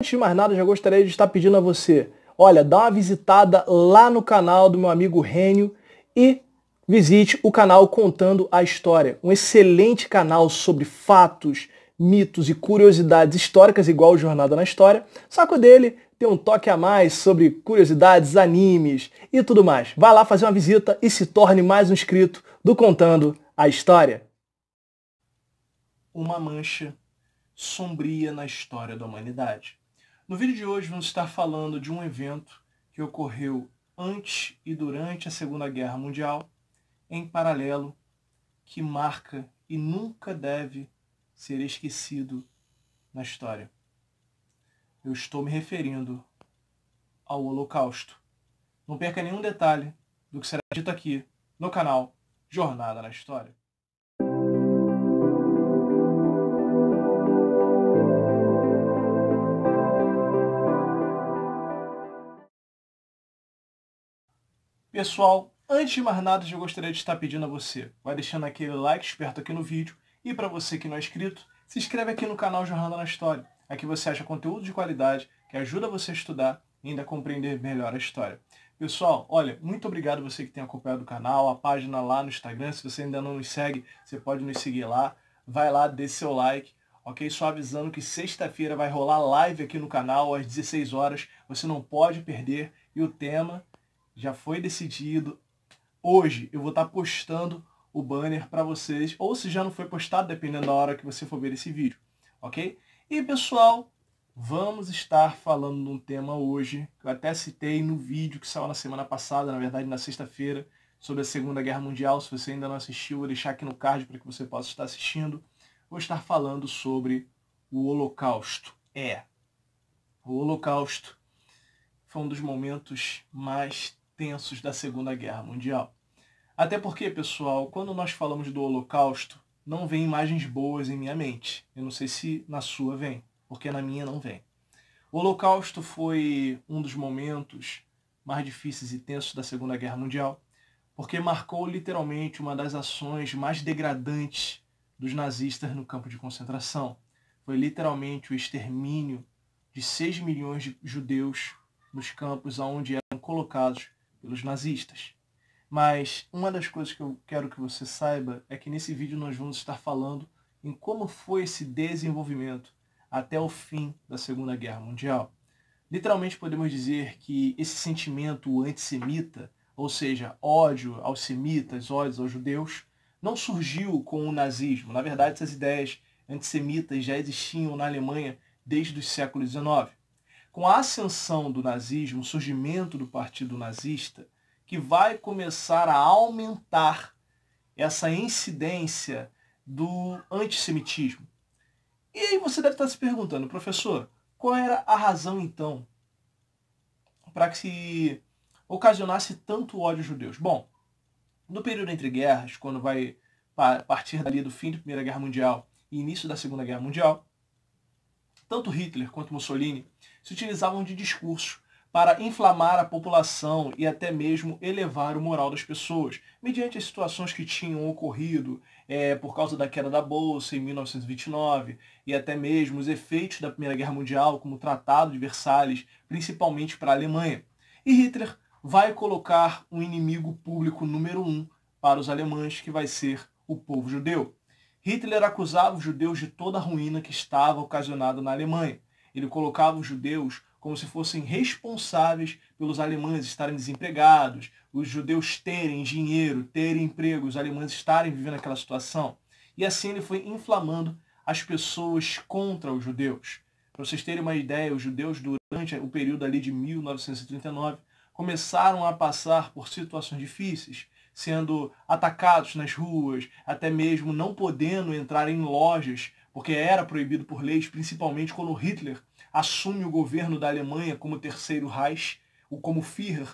Antes de mais nada, já gostaria de estar pedindo a você, olha, dá uma visitada lá no canal do meu amigo Rênio e visite o canal Contando a História, um excelente canal sobre fatos, mitos e curiosidades históricas igual o Jornada na História, só que o dele tem um toque a mais sobre curiosidades, animes e tudo mais. Vá lá fazer uma visita e se torne mais um inscrito do Contando a História. Uma mancha sombria na história da humanidade. No vídeo de hoje vamos estar falando de um evento que ocorreu antes e durante a Segunda Guerra Mundial, em paralelo, que marca e nunca deve ser esquecido na história. Eu estou me referindo ao Holocausto. Não perca nenhum detalhe do que será dito aqui no canal Jornada na História. Pessoal, antes de mais nada, eu gostaria de estar pedindo a você, vai deixando aquele like esperto aqui no vídeo, e para você que não é inscrito, se inscreve aqui no canal Jornada na História. Aqui você acha conteúdo de qualidade, que ajuda você a estudar e ainda a compreender melhor a história. Pessoal, olha, muito obrigado você que tem acompanhado o canal, a página lá no Instagram. Se você ainda não nos segue, você pode nos seguir lá. Vai lá, dê seu like, ok? Só avisando que sexta-feira vai rolar live aqui no canal às 16 horas. Você não pode perder. E o tema já foi decidido. Hoje eu vou estar postando o banner para vocês, ou se já não foi postado, dependendo da hora que você for ver esse vídeo, ok? E pessoal, vamos estar falando de um tema hoje, que eu até citei no vídeo que saiu na semana passada, na verdade na sexta-feira, sobre a Segunda Guerra Mundial. Se você ainda não assistiu, vou deixar aqui no card para que você possa estar assistindo. Vou estar falando sobre o Holocausto. O Holocausto foi um dos momentos mais tensos da Segunda Guerra Mundial. Até porque, pessoal, quando nós falamos do Holocausto, não vem imagens boas em minha mente. Eu não sei se na sua vem, porque na minha não vem. O Holocausto foi um dos momentos mais difíceis e tensos da Segunda Guerra Mundial, porque marcou literalmente uma das ações mais degradantes dos nazistas no campo de concentração. Foi literalmente o extermínio de 6 milhões de judeus nos campos onde eram colocados pelos nazistas. Mas uma das coisas que eu quero que você saiba é que nesse vídeo nós vamos estar falando em como foi esse desenvolvimento até o fim da Segunda Guerra Mundial. Literalmente podemos dizer que esse sentimento antissemita, ou seja, ódio aos semitas, ódio aos judeus, não surgiu com o nazismo. Na verdade, essas ideias antissemitas já existiam na Alemanha desde os séculos XIX. Com a ascensão do nazismo, o surgimento do partido nazista, que vai começar a aumentar essa incidência do antissemitismo. E aí você deve estar se perguntando, professor, qual era a razão então para que se ocasionasse tanto ódio aos judeus? Bom, no período entre guerras, quando vai partir dali do fim da Primeira Guerra Mundial e início da Segunda Guerra Mundial, tanto Hitler quanto Mussolini se utilizavam de discursos para inflamar a população e até mesmo elevar o moral das pessoas, mediante as situações que tinham ocorrido por causa da queda da Bolsa em 1929 e até mesmo os efeitos da Primeira Guerra Mundial, como o Tratado de Versalhes, principalmente para a Alemanha. E Hitler vai colocar um inimigo público número 1 para os alemães, que vai ser o povo judeu. Hitler acusava os judeus de toda a ruína que estava ocasionada na Alemanha. Ele colocava os judeus como se fossem responsáveis pelos alemães estarem desempregados, os judeus terem dinheiro, terem emprego, os alemães estarem vivendo aquela situação. E assim ele foi inflamando as pessoas contra os judeus. Para vocês terem uma ideia, os judeus durante o período ali de 1939 começaram a passar por situações difíceis, sendo atacados nas ruas, até mesmo não podendo entrar em lojas, porque era proibido por leis, principalmente quando Hitler assume o governo da Alemanha como Terceiro Reich, ou como Führer.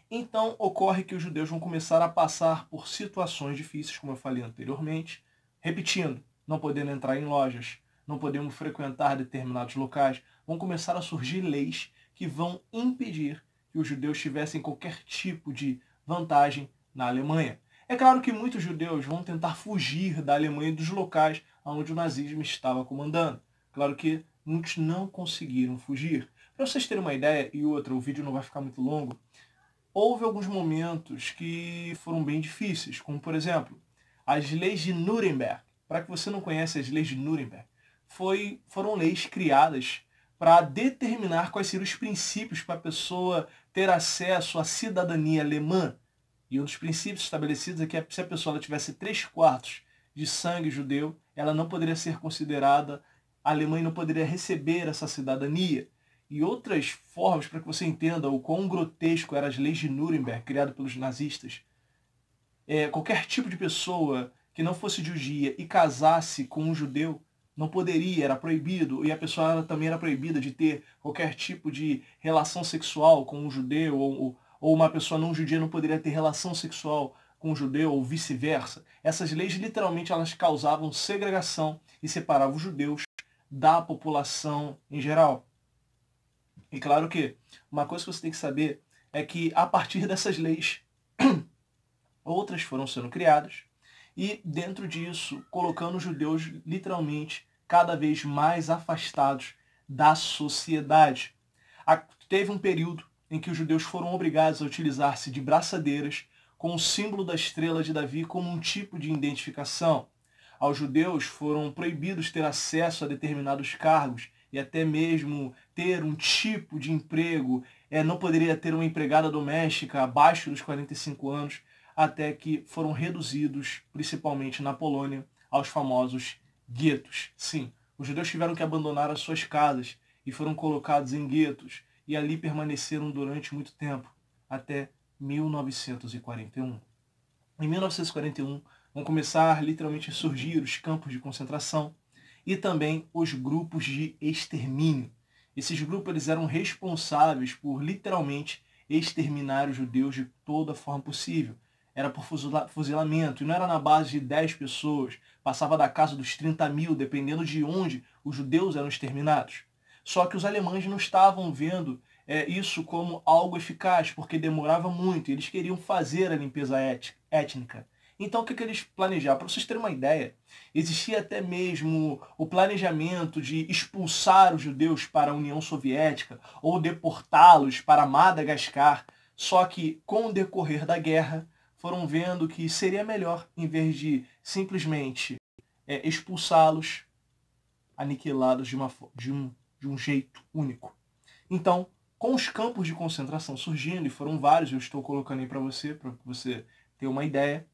Então ocorre que os judeus vão começar a passar por situações difíceis, como eu falei anteriormente, repetindo, não podendo entrar em lojas, não podendo frequentar determinados locais, vão começar a surgir leis que vão impedir que os judeus tivessem qualquer tipo de vantagem na Alemanha. É claro que muitos judeus vão tentar fugir da Alemanha e dos locais onde o nazismo estava comandando. Claro que muitos não conseguiram fugir. Para vocês terem uma ideia, e outra, o vídeo não vai ficar muito longo, houve alguns momentos que foram bem difíceis, como por exemplo, as leis de Nuremberg. Para que você não conhece as leis de Nuremberg, foram leis criadas para determinar quais seriam os princípios para a pessoa ter acesso à cidadania alemã. E um dos princípios estabelecidos é que se a pessoa tivesse 3/4 de sangue judeu, ela não poderia ser considerada alemã e não poderia receber essa cidadania. E outras formas para que você entenda o quão grotesco eram as leis de Nuremberg, criadas pelos nazistas. Qualquer tipo de pessoa que não fosse judia e casasse com um judeu não poderia, era proibido, e a pessoa também era proibida de ter qualquer tipo de relação sexual com um judeu, ou uma pessoa não judia não poderia ter relação sexual com um judeu, ou vice-versa. Essas leis, literalmente, elas causavam segregação e separavam os judeus da população em geral. E claro que uma coisa que você tem que saber é que, a partir dessas leis, outras foram sendo criadas, e dentro disso, colocando os judeus literalmente cada vez mais afastados da sociedade. Teve um período em que os judeus foram obrigados a utilizar-se de braçadeiras com o símbolo da estrela de Davi como um tipo de identificação. Aos judeus foram proibidos ter acesso a determinados cargos e até mesmo ter um tipo de emprego. Não poderia ter uma empregada doméstica abaixo dos 45 anos, até que foram reduzidos, principalmente na Polônia, aos famosos guetos. Sim, os judeus tiveram que abandonar as suas casas e foram colocados em guetos, e ali permaneceram durante muito tempo, até 1941. Em 1941, vão começar literalmente a surgir os campos de concentração e também os grupos de extermínio. Esses grupos eles eram responsáveis por literalmente exterminar os judeus de toda forma possível. Era por fuzilamento, e não era na base de 10 pessoas, passava da casa dos 30 mil, dependendo de onde os judeus eram exterminados. Só que os alemães não estavam vendo isso como algo eficaz, porque demorava muito, e eles queriam fazer a limpeza étnica. Então o que eles planejaram? Para vocês terem uma ideia, existia até mesmo o planejamento de expulsar os judeus para a União Soviética ou deportá-los para Madagascar, só que com o decorrer da guerra, foram vendo que seria melhor, em vez de simplesmente expulsá-los, aniquilá-los de um jeito único. Então, com os campos de concentração surgindo, e foram vários, eu estou colocando aí para você ter uma ideia,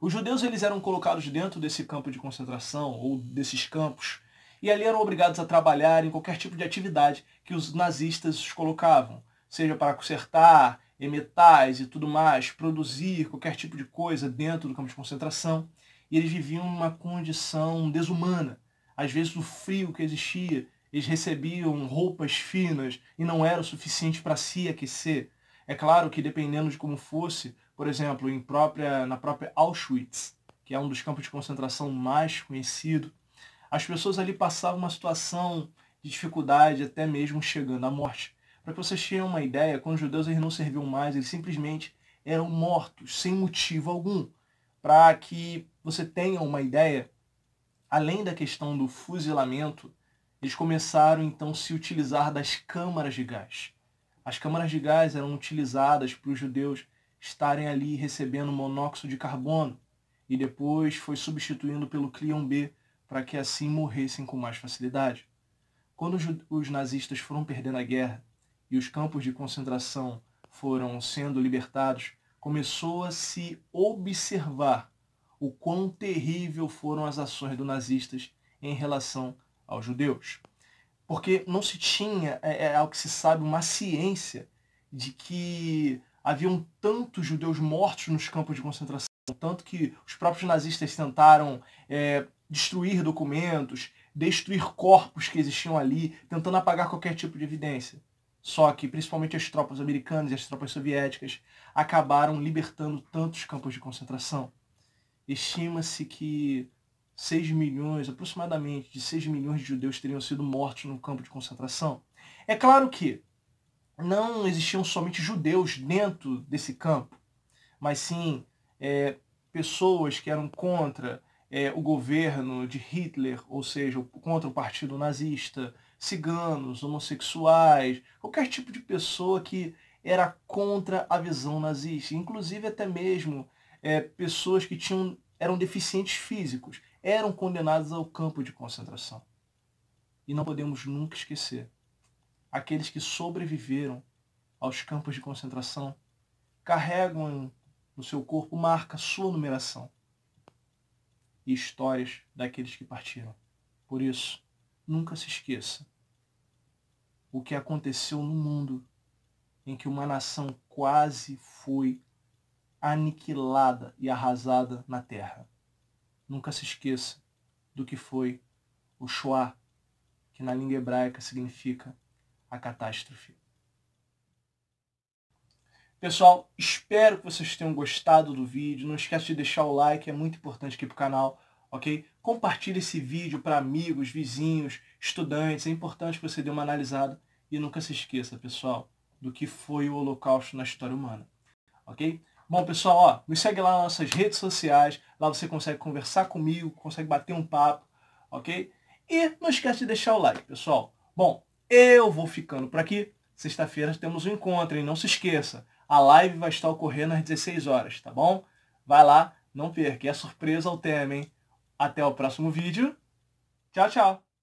os judeus eles eram colocados dentro desse campo de concentração, ou desses campos, e ali eram obrigados a trabalhar em qualquer tipo de atividade que os nazistas os colocavam, seja para consertar metais e tudo mais, produzir qualquer tipo de coisa dentro do campo de concentração, e eles viviam uma condição desumana. Às vezes o frio que existia, eles recebiam roupas finas e não era o suficiente para se aquecer. É claro que dependendo de como fosse, por exemplo, na própria Auschwitz, que é um dos campos de concentração mais conhecido, as pessoas ali passavam uma situação de dificuldade, até mesmo chegando à morte. Para que vocês tenham uma ideia, quando os judeus eles não serviam mais, eles simplesmente eram mortos, sem motivo algum. Para que você tenha uma ideia, além da questão do fuzilamento, eles começaram então a se utilizar das câmaras de gás. As câmaras de gás eram utilizadas para os judeus estarem ali recebendo monóxido de carbono, e depois foi substituindo pelo Cleon B para que assim morressem com mais facilidade. Quando os nazistas foram perdendo a guerra e os campos de concentração foram sendo libertados, começou a se observar o quão terrível foram as ações dos nazistas em relação aos judeus. Porque não se tinha, ao que se sabe, uma ciência de que haviam tantos judeus mortos nos campos de concentração, tanto que os próprios nazistas tentaram destruir documentos, destruir corpos que existiam ali, tentando apagar qualquer tipo de evidência. Só que, principalmente as tropas americanas e as tropas soviéticas, acabaram libertando tantos campos de concentração. Estima-se que 6 milhões, aproximadamente de 6 milhões de judeus teriam sido mortos no campo de concentração. É claro que não existiam somente judeus dentro desse campo, mas sim pessoas que eram contra o governo de Hitler, ou seja, contra o partido nazista, ciganos, homossexuais, qualquer tipo de pessoa que era contra a visão nazista, inclusive até mesmo pessoas que eram deficientes físicos, eram condenadas ao campo de concentração. E não podemos nunca esquecer, aqueles que sobreviveram aos campos de concentração carregam no seu corpo marca sua numeração e histórias daqueles que partiram. Por isso, nunca se esqueça o que aconteceu no mundo em que uma nação quase foi aniquilada e arrasada na terra. Nunca se esqueça do que foi o Shoah, que na língua hebraica significa a catástrofe. Pessoal, espero que vocês tenham gostado do vídeo. Não esquece de deixar o like, é muito importante aqui para o canal, ok? Compartilhe esse vídeo para amigos, vizinhos, estudantes. É importante que você dê uma analisada. E nunca se esqueça, pessoal, do que foi o Holocausto na história humana, ok? Bom, pessoal, me segue lá nas nossas redes sociais. Lá você consegue conversar comigo, consegue bater um papo, ok? E não esquece de deixar o like, pessoal. Bom, eu vou ficando por aqui. Sexta-feira temos um encontro, hein? Não se esqueça. A live vai estar ocorrendo às 16 horas, tá bom? Vai lá, não perca. É surpresa ao tema, hein? Até o próximo vídeo. Tchau, tchau.